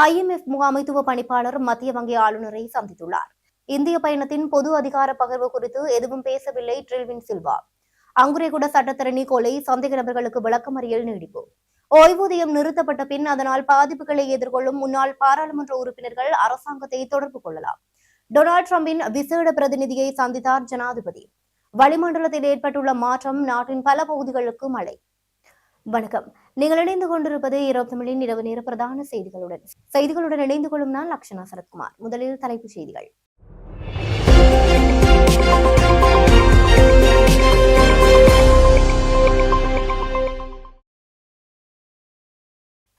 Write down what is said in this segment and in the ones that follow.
IMF முகாமைத்துவ பணிப்பாளர் மத்திய வங்கி ஆளுநரை சந்தித்துள்ளார். இந்திய பயணத்தின் பொது அதிகார பகிர்வு குறித்து எதுவும் பேசவில்லை ட்ரில்வின் சில்வா. அங்குரேகுட சட்டத்தரணி கொலை சந்தேக நபர்களுக்கு விளக்கமறியல் நீடிப்பு. ஓய்வூதியம் நிறுத்தப்பட்ட பின் அதனால் பாதிப்புகளை எதிர்கொள்ளும் முன்னாள் பாராளுமன்ற உறுப்பினர்கள் அரசாங்கத்தை தொடர்பு கொள்ளலாம். டொனால்டு டிரம்பின் விசேட பிரதிநிதியை சந்தித்தார் ஜனாதிபதி. வளிமண்டலத்தில் ஏற்பட்டுள்ள மாற்றம், நாட்டின் பல பகுதிகளுக்கு மழை. வணக்கம். நீங்கள் இணைந்து கொண்டிருப்பது இரவு தமிழின் இரவு நேர பிரதான செய்திகளுடன் இணைந்து கொள்ளும் நான் லக்ஷனா சரத்குமார். முதலில் தலைப்புச் செய்திகள்.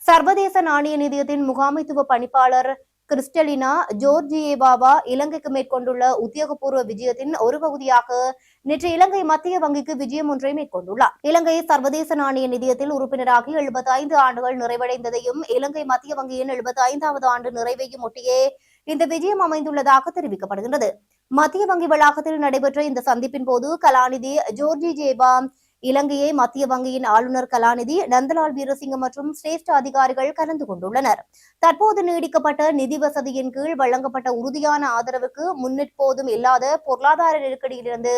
சர்வதேச நாணய நிதியத்தின் முகாமைத்துவ பணிப்பாளர் கிறிஸ்டலினா ஜோர்ஜியேவா இலங்கைக்கு மேற்கொண்டுள்ள உத்தியோகபூர்வ விஜயத்தின் ஒரு பகுதியாக நேற்று இலங்கை மத்திய வங்கிக்கு விஜயம் ஒன்றை மேற்கொண்டுள்ளார். இலங்கை சர்வதேச நாணய நிதியத்தில் உறுப்பினராகி 75 ஆண்டுகள் நிறைவடைந்ததையும் இலங்கை மத்திய வங்கியின் 75வது ஆண்டு நிறைவையும் ஒட்டியே இந்த விஜயம் அமைந்துள்ளதாக தெரிவிக்கப்படுகின்றது. மத்திய வங்கி வளாகத்தில் நடைபெற்ற இந்த சந்திப்பின் போது கலாநிதி ஜோர்ஜியேவா, இலங்கையை மத்திய வங்கியின் ஆளுநர் கலாநிதி நந்தலால் வீரசிங்க மற்றும் சிரேஷ்ட அதிகாரிகள் கலந்து கொண்டுள்ளனர். தற்போது நீடிக்கப்பட்ட நிதி வசதியின் கீழ் வழங்கப்பட்ட உறுதியான ஆதரவுக்கு முன்னெப்போதும் இல்லாத பொருளாதார நெருக்கடியிலிருந்து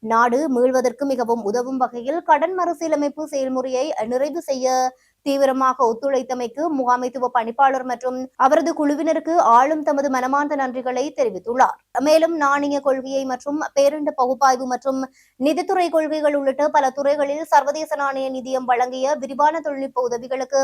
நாடு மீள்வதற்கு மிகவும் உதவும் வகையில் கடன் மறுசீரமைப்பு செயல்முறையை நிறைவு செய்ய தீவிரமாக ஒத்துழைத்தமைக்கு முகாமைத்துவ பணிப்பாளர் மற்றும் அவரது குழுவினருக்கு ஆளும் தமது மனமார்ந்த நன்றிகளை தெரிவித்துள்ளார். மேலும் நாணய கொள்கையை மற்றும் பேரண்ட பகுப்பாய்வு மற்றும் நிதித்துறை கொள்கைகள் உள்ளிட்ட பல துறைகளில் சர்வதேச நாணய நிதியம் வழங்கிய விரிவான தொழில்நுட்ப உதவிகளுக்கு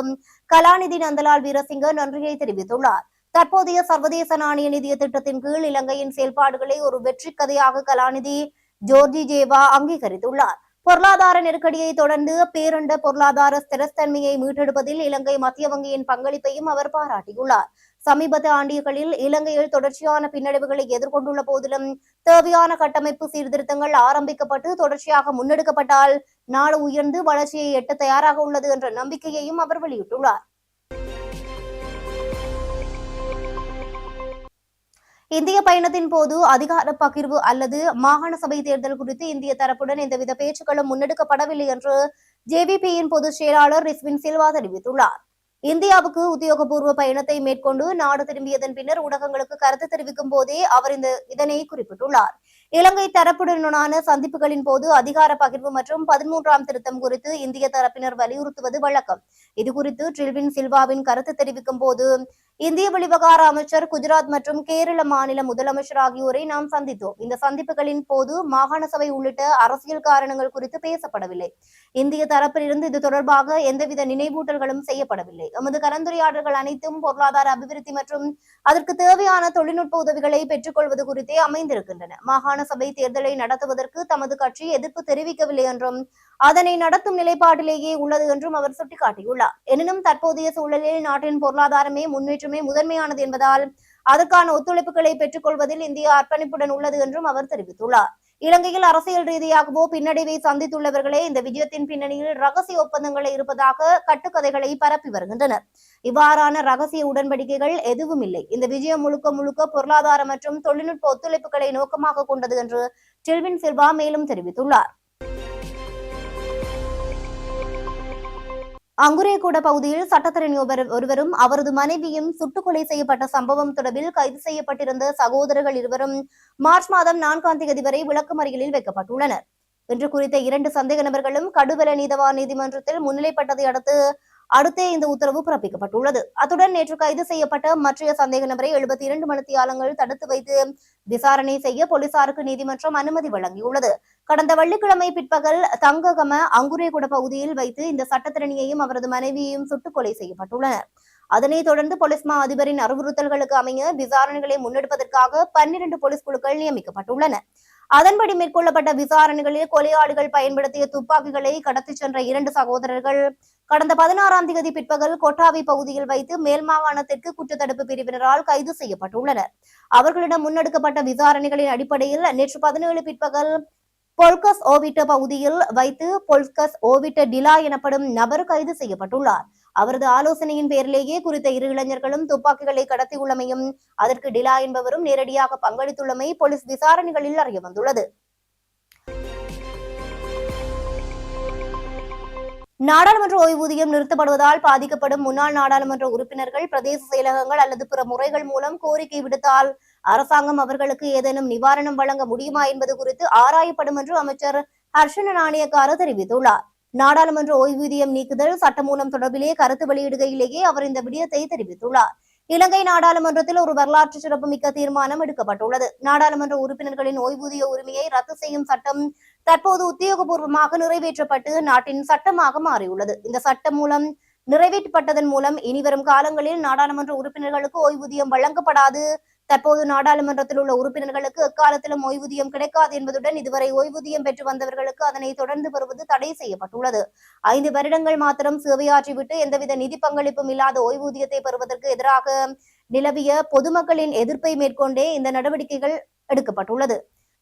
கலாநிதி நந்தலால் வீரசிங்க நன்றியை தெரிவித்துள்ளார். தற்போதைய சர்வதேச நாணய நிதிய திட்டத்தின் கீழ் இலங்கையின் செயல்பாடுகளை ஒரு வெற்றி கதையாக கலாநிதி ஜோர்ஜியேவா அங்கீகரித்துள்ளார். பொருளாதார நெருக்கடியை தொடர்ந்து பேரண்ட பொருளாதார ஸ்திரத்தன்மையை மீட்டெடுப்பதில் இலங்கை மத்திய வங்கியின் பங்களிப்பையும் அவர் பாராட்டியுள்ளார். சமீபத்திய ஆண்டுகளில் இலங்கையில் தொடர்ச்சியான பின்னடைவுகளை எதிர்கொண்டுள்ள போதிலும் தேவையான கட்டமைப்பு சீர்திருத்தங்கள் ஆரம்பிக்கப்பட்டு தொடர்ச்சியாக முன்னெடுக்கப்பட்டால் நாடு உயர்ந்து வளர்ச்சியை எட்ட தயாராக உள்ளது என்ற நம்பிக்கையையும் அவர் வெளியிட்டுள்ளார். இந்திய பயணத்தின் போது அதிகார பகிர்வு அல்லது மாகாண சபை தேர்தல் குறித்து இந்திய தரப்புடன் எந்தவித பேச்சுக்களும் முன்னெடுக்கப்படவில்லை என்று ஜேவிபியின் பொதுச் செயலாளர் ரிஸ்வின் சில்வா தெரிவித்துள்ளார். இந்தியாவுக்கு உத்தியோகபூர்வ பயணத்தை மேற்கொண்டு நாடு திரும்பியதன் பின்னர் ஊடகங்களுக்கு கருத்து தெரிவிக்கும் போதே அவர் இதனை குறிப்பிட்டுள்ளார். இலங்கை தரப்புடனான சந்திப்புகளின் போது அதிகார பகிர்வு மற்றும் 13ஆம் திருத்தம் குறித்து இந்திய தரப்பினர் வலியுறுத்துவது வழக்கம். இதுகுறித்து ட்ரில்வின் சில்வாவின் கருத்து தெரிவிக்கும் போது, இந்திய வெளிவகார அமைச்சர், குஜராத் மற்றும் கேரள மாநில முதலமைச்சர் ஆகியோரை நாம் சந்தித்தோம். இந்த சந்திப்புகளின் போது மாகாண சபை உள்ளிட்ட அரசியல் காரணங்கள் குறித்து பேசப்படவில்லை. இந்திய தரப்பிலிருந்து இது தொடர்பாக எந்தவித நினைவூட்டல்களும் செய்யப்படவில்லை. எமது கலந்துரையாடல்கள் அனைத்தும் பொருளாதார அபிவிருத்தி மற்றும் அதற்கு தேவையான தொழில்நுட்ப உதவிகளை பெற்றுக் கொள்வது குறித்தே அமைந்திருக்கின்றன. மாகாண சபை தேர்தலை நடத்துவதற்கு தமது கட்சி எதிர்ப்பு தெரிவிக்கவில்லை என்றும் அதனை நடத்தும் நிலைப்பாட்டிலேயே உள்ளது என்றும் அவர் சுட்டிக்காட்டியுள்ளார். எனினும் தற்போதைய சூழலில் நாட்டின் பொருளாதாரமே முன்னேற்றமே முதன்மையானது என்பதால் அதற்கான ஒத்துழைப்புகளை பெற்றுக் கொள்வதில் இந்தியா அர்ப்பணிப்புடன் உள்ளது என்றும் அவர் தெரிவித்துள்ளார். இலங்கையில் அரசியல் ரீதியாகவோ பின்னடைவை சந்தித்துள்ளவர்களே இந்த விஜயத்தின் பின்னணியில் ரகசிய ஒப்பந்தங்களை இருப்பதாக கட்டுக்கதைகளை பரப்பி வருகின்றனர். இவ்வாறான ரகசிய உடன்படிக்கைகள் எதுவும் இல்லை. இந்த விஜயம் முழுக்க முழுக்க பொருளாதார மற்றும் தொழில்நுட்ப ஒத்துழைப்புகளை நோக்கமாக கொண்டது என்று ட்ரில்வின் சில்வா மேலும் தெரிவித்துள்ளார். அங்குரேகுட பகுதியில் சட்டத்தரணி ஒருவரும் அவரது மனைவியும் சுட்டுக் கொலை செய்யப்பட்ட சம்பவம் தொடர்பில் கைது செய்யப்பட்டிருந்த சகோதரர்கள் இருவரும் மார்ச் மாதம் 4ஆம் தேதி வரை விளக்கமறியலில் வைக்கப்பட்டுள்ளனர். இன்று குறித்த 2 சந்தேக நபர்களும் கடுவல நீதவான் நீதிமன்றத்தில் முன்னிலைப்பட்டதை அடுத்தே இந்த உத்தரவு பிறப்பிக்கப்பட்டுள்ளது. அத்துடன் நேற்று கைது செய்யப்பட்ட மற்றைய சந்தேக நபரை 72 மணித்தியாலங்கள் தடுத்து வைத்து விசாரணை செய்ய போலீசாருக்கு நீதிமன்றம் அனுமதி வழங்கியுள்ளது. கடந்த வெள்ளிக்கிழமை பிற்பகல் தங்ககம அங்குரேகுட பகுதியில் வைத்து இந்த சட்டத்திறனியையும் அவரது மனைவியையும் சுட்டுக் கொலை செய்யப்பட்டுள்ளனர். அதனைத் தொடர்ந்து போலீஸ் மா அதிபரின் அறிவுறுத்தல்களுக்கு அமைய விசாரணைகளை முன்னெடுப்பதற்காக 12 போலீஸ் குழுக்கள் நியமிக்கப்பட்டுள்ளன. அதன்படி மேற்கொள்ளப்பட்ட விசாரணைகளில் கொலையாளிகள் பயன்படுத்திய துப்பாக்கிகளை கடத்திச் சென்ற 2 சகோதரர்கள் கடந்த 16ஆம் தேதி பிற்பகல் கொட்டாவி பகுதியில் வைத்து மேல் மாகாணத்திற்கு குற்றத்தடுப்பு பிரிவினரால் கைது செய்யப்பட்டுள்ளனர். அவர்களிடம் முன்னெடுக்கப்பட்ட விசாரணைகளின் அடிப்படையில் நேற்று 17 பிற்பகல் பொல்கஸ் ஓவிட்ட பகுதியில் வைத்து பொல்கஸ் ஓவிட்ட டிலா எனப்படும் நபர் கைது செய்யப்பட்டுள்ளார். அவரது ஆலோசனையின் பேரிலேயே குறித்த 2 இளைஞர்களும் துப்பாக்கிகளை கடத்தியுள்ளமையும் அதற்கு டிலா என்பவரும் நேரடியாக பங்களித்துள்ளமை போலீஸ் விசாரணைகளில் அறிய வந்துள்ளது. நாடாளுமன்ற ஓய்வூதியம் நிறுத்தப்படுவதால் பாதிக்கப்படும் முன்னாள் நாடாளுமன்ற உறுப்பினர்கள் பிரதேச செயலகங்கள் அல்லது பிற முறைகள் மூலம் கோரிக்கை விடுத்தால் அரசாங்கம் அவர்களுக்கு ஏதேனும் நிவாரணம் வழங்க முடியுமா என்பது குறித்து ஆராயப்படும் என்று அமைச்சர் ஹர்ஷன நாணயக்கார தெரிவித்துள்ளார். நாடாளுமன்ற ஓய்வூதியம் நீக்குதல் சட்டமூலம் தொடர்பிலே கருத்து வெளியிடுகையிலேயே அவர் இந்த விடயத்தை தெரிவித்துள்ளார். இலங்கை நாடாளுமன்றத்தில் ஒரு வரலாற்று சிறப்புமிக்க தீர்மானம் எடுக்கப்பட்டுள்ளது. நாடாளுமன்ற உறுப்பினர்களின் ஓய்வூதிய உரிமையை ரத்து செய்யும் சட்டம் தற்போது உத்தியோகபூர்வமாக நிறைவேற்றப்பட்டு நாட்டின் சட்டமாக மாறியுள்ளது. இந்த சட்டம் மூலம் நிறைவேற்றப்பட்டதன் மூலம் இனிவரும் காலங்களில் நாடாளுமன்ற உறுப்பினர்களுக்கு ஓய்வூதியம் வழங்கப்படாது. தற்போது நாடாளுமன்றத்தில் உள்ள உறுப்பினர்களுக்கு எக்காலத்திலும் ஓய்வூதியம் கிடைக்காது என்பதுடன் இதுவரை ஓய்வூதியம் பெற்று வந்தவர்களுக்கு அதனை தொடர்ந்து பெறுவது தடை செய்யப்பட்டுள்ளது. 5 வருடங்கள் மாத்திரம் சேவையாற்றிவிட்டு எந்தவித நிதி பங்களிப்பும் இல்லாத ஓய்வூதியத்தை பெறுவதற்கு எதிராக நிலவிய பொதுமக்களின் எதிர்ப்பை மேற்கொண்டே இந்த நடவடிக்கைகள் எடுக்கப்பட்டுள்ளது.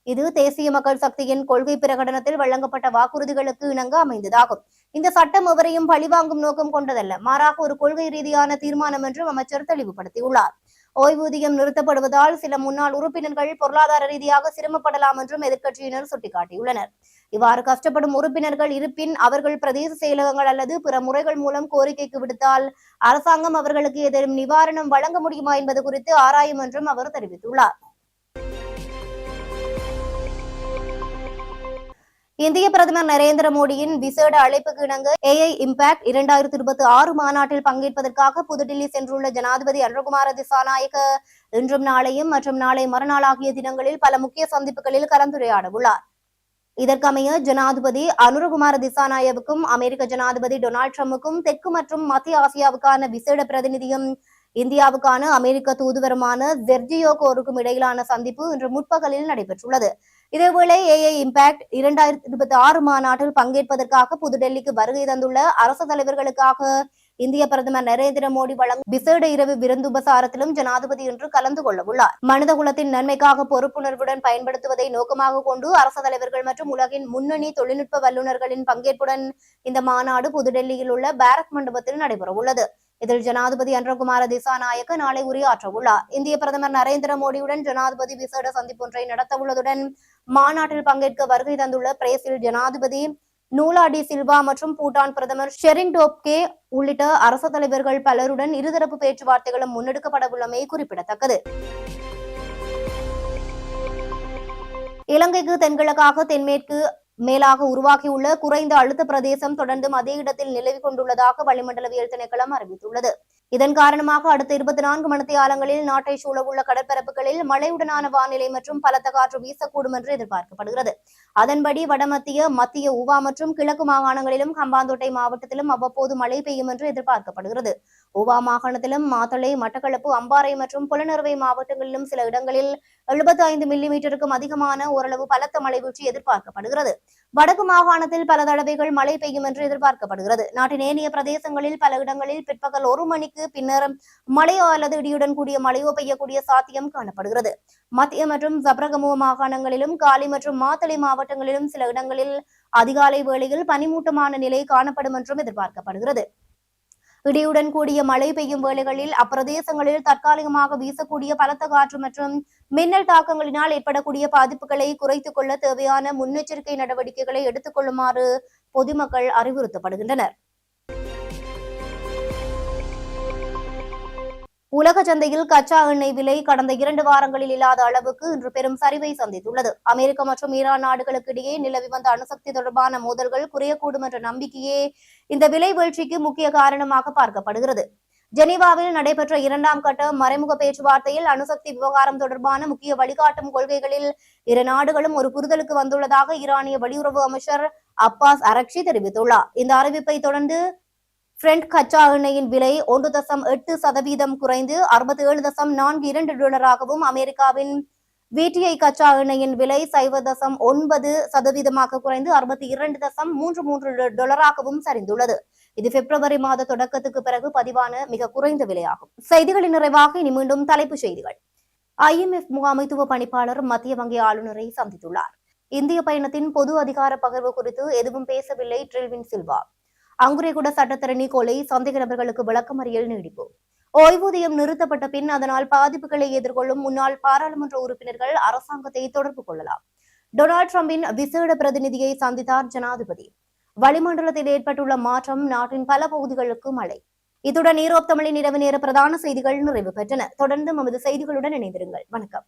இது தேசிய மக்கள் சக்தியின் கொள்கை பிரகடனத்தில் வழங்கப்பட்ட வாக்குறுதிகளுக்கு இணங்க அமைந்ததாகும். இந்த சட்டம் எவரையும் பழிவாங்கும் நோக்கம் கொண்டதல்ல, மாறாக ஒரு கொள்கை ரீதியான தீர்மானம் என்றும் அமைச்சர் தெளிவுபடுத்தியுள்ளார். ஓய்வூதியம் நிறுத்தப்படுவதால் சில முன்னாள் உறுப்பினர்கள் பொருளாதார ரீதியாக சிரமப்படலாம் என்றும் எதிர்க்கட்சியினர் சுட்டிக்காட்டியுள்ளனர். இவ்வாறு கஷ்டப்படும் உறுப்பினர்கள் இருப்பின் அவர்கள் பிரதேச செயலகங்கள் அல்லது பிற முறைகள் மூலம் கோரிக்கைக்கு விடுத்தால் அரசாங்கம் அவர்களுக்கு ஏதேனும் நிவாரணம் வழங்க முடியுமா என்பது குறித்து ஆராயும் என்றும் அவர் தெரிவித்துள்ளார். இந்திய பிரதமர் நரேந்திர மோடியின் விசேட அழைப்புக்கு இணங்க AI இம்பாக்ட் 2026 மாநாட்டில் பங்கேற்பதற்காக புதுடில்லி சென்றுள்ள ஜனாதிபதி அனுரகுமார திசாநாயக்க இன்றும் நாளையும் மற்றும் நாளை மறுநாள் ஆகிய தினங்களில் பல முக்கிய சந்திப்புகளில் கலந்துரையாட உள்ளார். இதற்கமைய ஜனாதிபதி அனுரகுமார திசாநாயவுக்கும் அமெரிக்க ஜனாதிபதி டொனால்டு டிரம்புக்கும் தெற்கு மற்றும் மத்திய ஆசியாவுக்கான விசேட பிரதிநிதியும் இந்தியாவுக்கான அமெரிக்க தூதுவருமான செர்ஜியோ கோருக்கும் இடையிலான சந்திப்பு இன்று முற்பகலில் நடைபெற்றுள்ளது. இதேவேளை AI இம்பாக்ட் 2026 மாநாட்டில் பங்கேற்பதற்காக புதுடெல்லிக்கு வருகை தந்துள்ள அரசு தலைவர்களுக்காக இந்திய பிரதமர் நரேந்திர மோடி வழங்கும் விசேட இரவு விருந்துபசாரத்திலும் ஜனாதிபதி இன்று கலந்து கொள்ள உள்ளார். மனிதகுலத்தின் நன்மைக்காக பொறுப்புணர்வுடன் பயன்படுத்துவதை நோக்கமாக கொண்டு அரசு தலைவர்கள் மற்றும் உலகின் முன்னணி தொழில்நுட்ப வல்லுநர்களின் பங்கேற்புடன் இந்த மாநாடு புதுடெல்லியில் உள்ள பாரத் மண்டபத்தில் நடைபெறவுள்ளது. இதில் ஜனாதிபதி அனுரகுமார திசாநாயக்க நாளை உரையாற்ற உள்ளார். இந்திய பிரதமர் நரேந்திர மோடியுடன் ஜனாதிபதி விசேட சந்திப்பொன்றை நடத்த உள்ளதுடன் மாநாட்டில் பங்கேற்க வருகை தந்துள்ள பிரேசில் ஜனாதிபதி லூலா டி சில்வா மற்றும் பூட்டான் பிரதமர் ஷெரிங் டோப்கே உள்ளிட்ட அரசு தலைவர்கள் பலருடன் இருதரப்பு பேச்சுவார்த்தைகளும் முன்னெடுக்கப்படவுள்ளமை குறிப்பிடத்தக்கது. இலங்கைக்கு தென்கிழக்காக தென்மேற்கு மேலாக உருவாகியுள்ள குறைந்த அழுத்த பிரதேசம் தொடர்ந்தும் அதே இடத்தில் நிலவிக் கொண்டுள்ளதாக வளிமண்டலவியல் திணைக்களம் அறிவித்துள்ளது. இதன் காரணமாக அடுத்த 24 மணித்தியாலங்களில் நாட்டை சூழவுள்ள கடற்பரப்புகளில் மழையுடனான வானிலை மற்றும் பலத்த காற்று வீசக்கூடும் என்று எதிர்பார்க்கப்படுகிறது. அதன்படி வடமத்திய, மத்திய ஊவா மற்றும் கிழக்கு மாகாணங்களிலும் ஹம்பாந்தோட்டை மாவட்டத்திலும் அவ்வப்போது மழை பெய்யும் என்று எதிர்பார்க்கப்படுகிறது. ஊவா மாகாணத்திலும் மாத்தளை, மட்டக்களப்பு, அம்பாறை மற்றும் புலனறுவை மாவட்டங்களிலும் சில இடங்களில் 75 மில்லிமீட்டருக்கும் அதிகமான ஓரளவு பலத்த மழை வீழ்ச்சி எதிர்பார்க்கப்படுகிறது. வடக்கு மாகாணத்தில் பல தடவைகள் மழை பெய்யும் என்று எதிர்பார்க்கப்படுகிறது. நாட்டின் ஏனைய பிரதேசங்களில் பல இடங்களில் பிற்பகல் 1 மணிக்கு பின்னர் மழையோ அல்லது இடியுடன் கூடிய மழையோ பெய்யக்கூடிய சாத்தியம் காணப்படுகிறது. மத்திய மற்றும் சப்ரகமுவ மாகாணங்களிலும் காலி மற்றும் மாத்தளை மாவட்டங்களிலும் சில இடங்களில் அதிகாலை வேளையில் பனிமூட்டமான நிலை காணப்படும் என்றும் எதிர்பார்க்கப்படுகிறது. இடியுடன் கூடிய மழை பெய்யும் வேளைகளில் அப்பிரதேசங்களில் தற்காலிகமாக வீசக்கூடிய பலத்த காற்று மற்றும் மின்னல் தாக்கங்களினால் ஏற்படக்கூடிய பாதிப்புகளை குறைத்துக் கொள்ள தேவையான முன்னெச்சரிக்கை நடவடிக்கைகளை எடுத்துக் கொள்ளுமாறு பொதுமக்கள் அறிவுறுத்தப்படுகின்றனர். உலக சந்தையில் கச்சா எண்ணெய் விலை கடந்த 2 வாரங்களில் இல்லாத அளவுக்கு இன்று பெரும் சரிவை சந்தித்துள்ளது. அமெரிக்க மற்றும் ஈரான் நாடுகளுக்கு இடையே நிலவி வந்த அணுசக்தி தொடர்பான மோதல்கள் குறையக்கூடும் என்ற நம்பிக்கையே இந்த விலை வீழ்ச்சிக்கு முக்கிய காரணமாக பார்க்கப்படுகிறது. ஜெனீவாவில் நடைபெற்ற 2ஆம் கட்ட மறைமுக பேச்சுவார்த்தையில் அணுசக்தி விவகாரம் தொடர்பான முக்கிய வழிகாட்டும் கொள்கைகளில் இரு நாடுகளும் ஒரு புரிதலுக்கு வந்துள்ளதாக ஈரானிய வெளியுறவு அமைச்சர் அப்பாஸ் அரக்ஷி தெரிவித்துள்ளார். இந்த அறிவிப்பை தொடர்ந்து பிரெண்ட் கச்சா எண்ணெயின் விலை 1.8% குறைந்து $67.42 அமெரிக்காவின் VTI கச்சா எண்ணெயின் விலை 0.9% குறைந்து $62.33 சரிந்துள்ளது. இது பிப்ரவரி மாத தொடக்கத்துக்கு பிறகு பதிவான மிக குறைந்த விலையாகும். செய்திகளின் நிறைவாக இனி மீண்டும் தலைப்புச் செய்திகள். IMF முகாமைத்துவ பணிப்பாளர் மத்திய வங்கி ஆளுநரை சந்தித்துள்ளார். இந்திய பயணத்தின் பொது அதிகார பகிர்வு குறித்து எதுவும் பேசவில்லை ட்ரில்வின் சில்வா. அங்குரைகுட சட்டத்தரணி கொலை சந்தேக நபர்களுக்கு விளக்கமறியல் நீடிப்பு. ஓய்வூதியம் நிறுத்தப்பட்ட பின் அதனால் பாதிப்புகளை எதிர்கொள்ளும் முன்னாள் பாராளுமன்ற உறுப்பினர்கள் அரசாங்கத்தை தொடர்பு கொள்ளலாம். டொனால்டு டிரம்பின் விசேட பிரதிநிதியை சந்தித்தார் ஜனாதிபதி. வளிமண்டலத்தில் ஏற்பட்டுள்ள மாற்றம், நாட்டின் பல பகுதிகளுக்கு மழை. இத்துடன் ஈரோப் தமிழின் இரவு நேர பிரதான செய்திகள் நிறைவு பெற்றன. தொடர்ந்து நமது செய்திகளுடன் இணைந்திருங்கள். வணக்கம்.